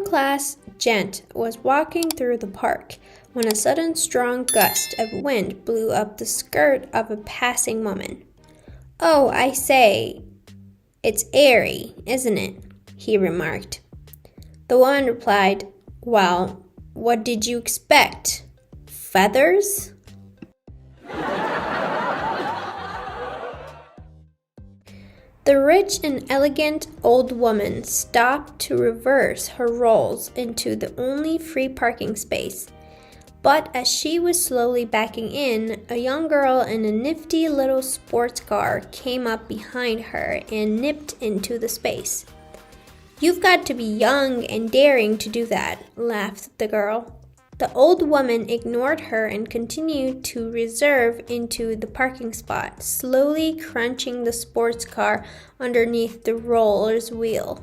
middle-class gent was walking through the park when a sudden strong gust of wind blew up the skirt of a passing woman. "Oh, I say, it's airy, isn't it?" he remarked. The woman replied, "Well, what did you expect? Feathers?" The rich and elegant old woman stopped to reverse her rolls into the only free parking space. But as she was slowly backing in, a young girl in a nifty little sports car came up behind her and nipped into the space. "You've got to be young and daring to do that," laughed the girl. The old woman ignored her and continued to reserve into the parking spot, slowly crunching the sports car underneath the roller's wheel.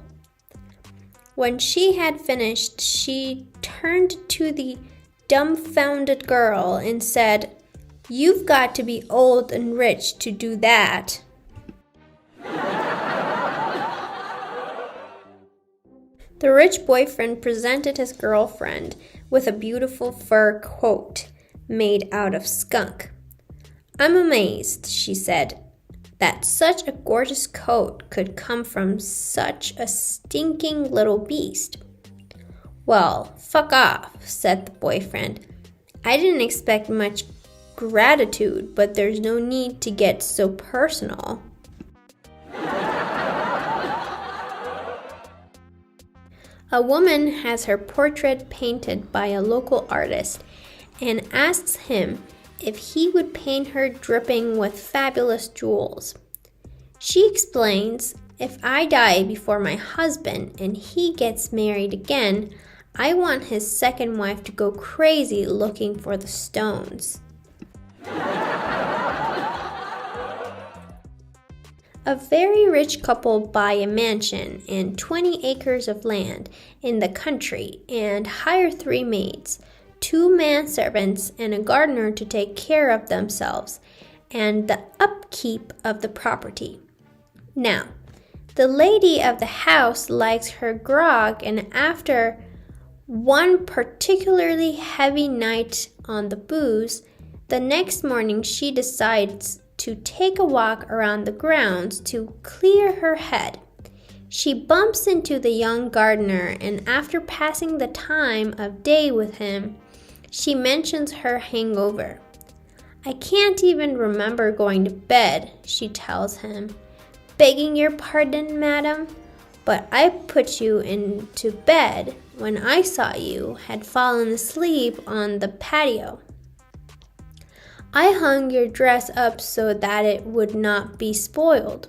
When she had finished, she turned to the dumbfounded girl and said, "You've got to be old and rich to do that." The rich boyfriend presented his girlfriend with a beautiful fur coat made out of skunk. "I'm amazed," she said, "that such a gorgeous coat could come from such a stinking little beast." "Well, fuck off," said the boyfriend. "I didn't expect much gratitude, but there's no need to get so personal." A woman has her portrait painted by a local artist and asks him if he would paint her dripping with fabulous jewels. She explains, "If I die before my husband and he gets married again, I want his second wife to go crazy looking for the stones." A very rich couple buy a mansion and 20 acres of land in the country and hire 3 maids, 2 manservants, and a gardener to take care of themselves and the upkeep of the property. Now, the lady of the house likes her grog, and after one particularly heavy night on the booze, the next morning she decides to take a walk around the grounds to clear her head. She bumps into the young gardener, and after passing the time of day with him, she mentions her hangover. "I can't even remember going to bed," she tells him. "Begging your pardon, madam, but I put you into bed when I saw you had fallen asleep on the patio. I hung your dress up so that it would not be spoiled.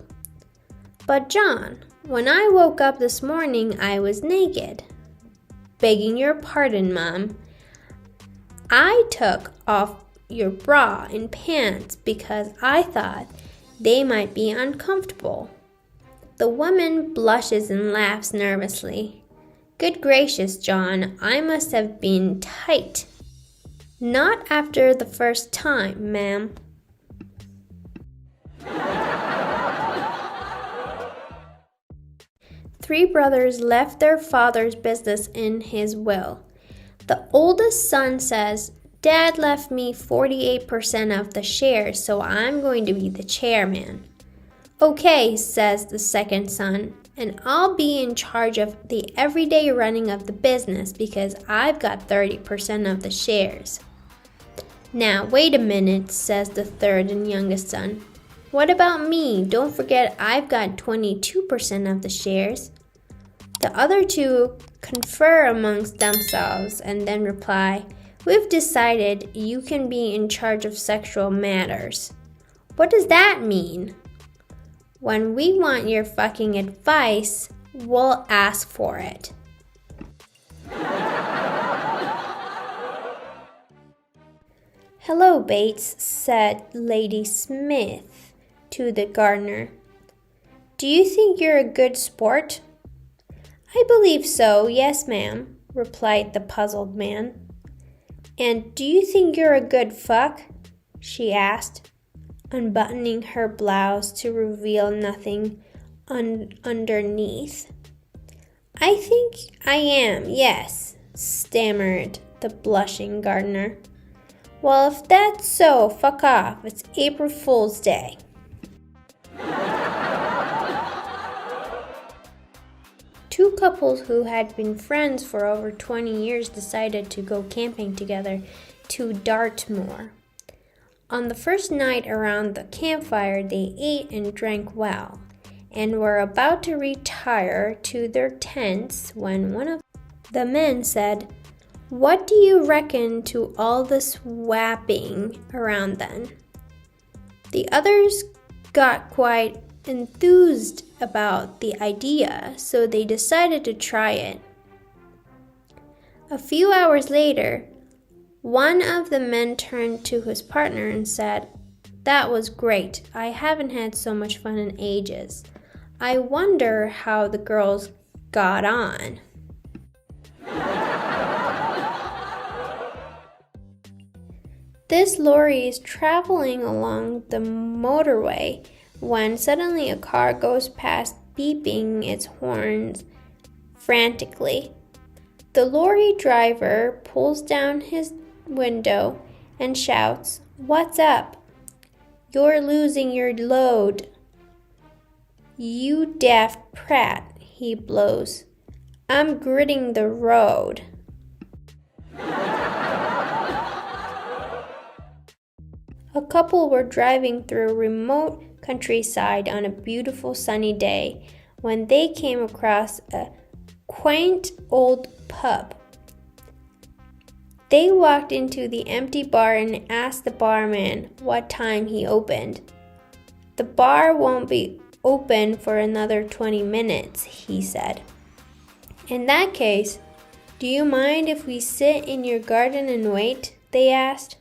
But John, when I woke up this morning, I was naked." "Begging your pardon, ma'am, I took off your bra and pants because I thought they might be uncomfortable." The woman blushes and laughs nervously. "Good gracious, John, I must have been tight." "Not after the first time, ma'am." Three brothers left their father's business in his will. The oldest son says, "Dad left me 48% of the shares, so I'm going to be the chairman." "Okay," says the second son, "and I'll be in charge of the everyday running of the business because I've got 30% of the shares." "Now, wait a minute," says the third and youngest son. "What about me? Don't forget I've got 22% of the shares." The other two confer amongst themselves and then reply, "We've decided you can be in charge of sexual matters." "What does that mean?" "When we want your fucking advice, we'll ask for it." "Hello, Bates," said Lady Smith to the gardener. "Do you think you're a good sport?" "I believe so, yes, ma'am," replied the puzzled man. "And do you think you're a good fuck?" she asked, unbuttoning her blouse to reveal nothing underneath. I think I am, yes, stammered the blushing gardener. Well, if that's so, fuck off. It's April Fool's Day. Two couples who had been friends for over 20 years decided to go camping together to Dartmoor. On the first night around the campfire, they ate and drank well, and were about to retire to their tents when one of the men said, "What do you reckon to all this whapping around then?" The others got quite enthused about the idea, so they decided to try it. A few hours later, one of the men turned to his partner and said, "That was great. I haven't had so much fun in ages. I wonder how the girls got on." This lorry is traveling along the motorway when suddenly a car goes past beeping its horns frantically. The lorry driver pulls down his window and shouts, "What's up? You're losing your load." "You daft prat," he blows. "I'm gritting the road." A couple were driving through a remote countryside on a beautiful sunny day when they came across a quaint old pub. They walked into the empty bar and asked the barman what time he opened. "The bar won't be open for another 20 minutes, he said. "In that case, do you mind if we sit in your garden and wait?" they asked.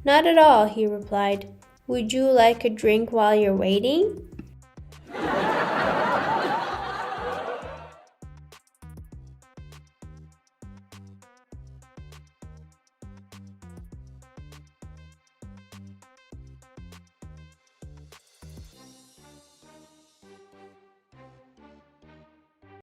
"Not at all," he replied. "Would you like a drink while you're waiting?"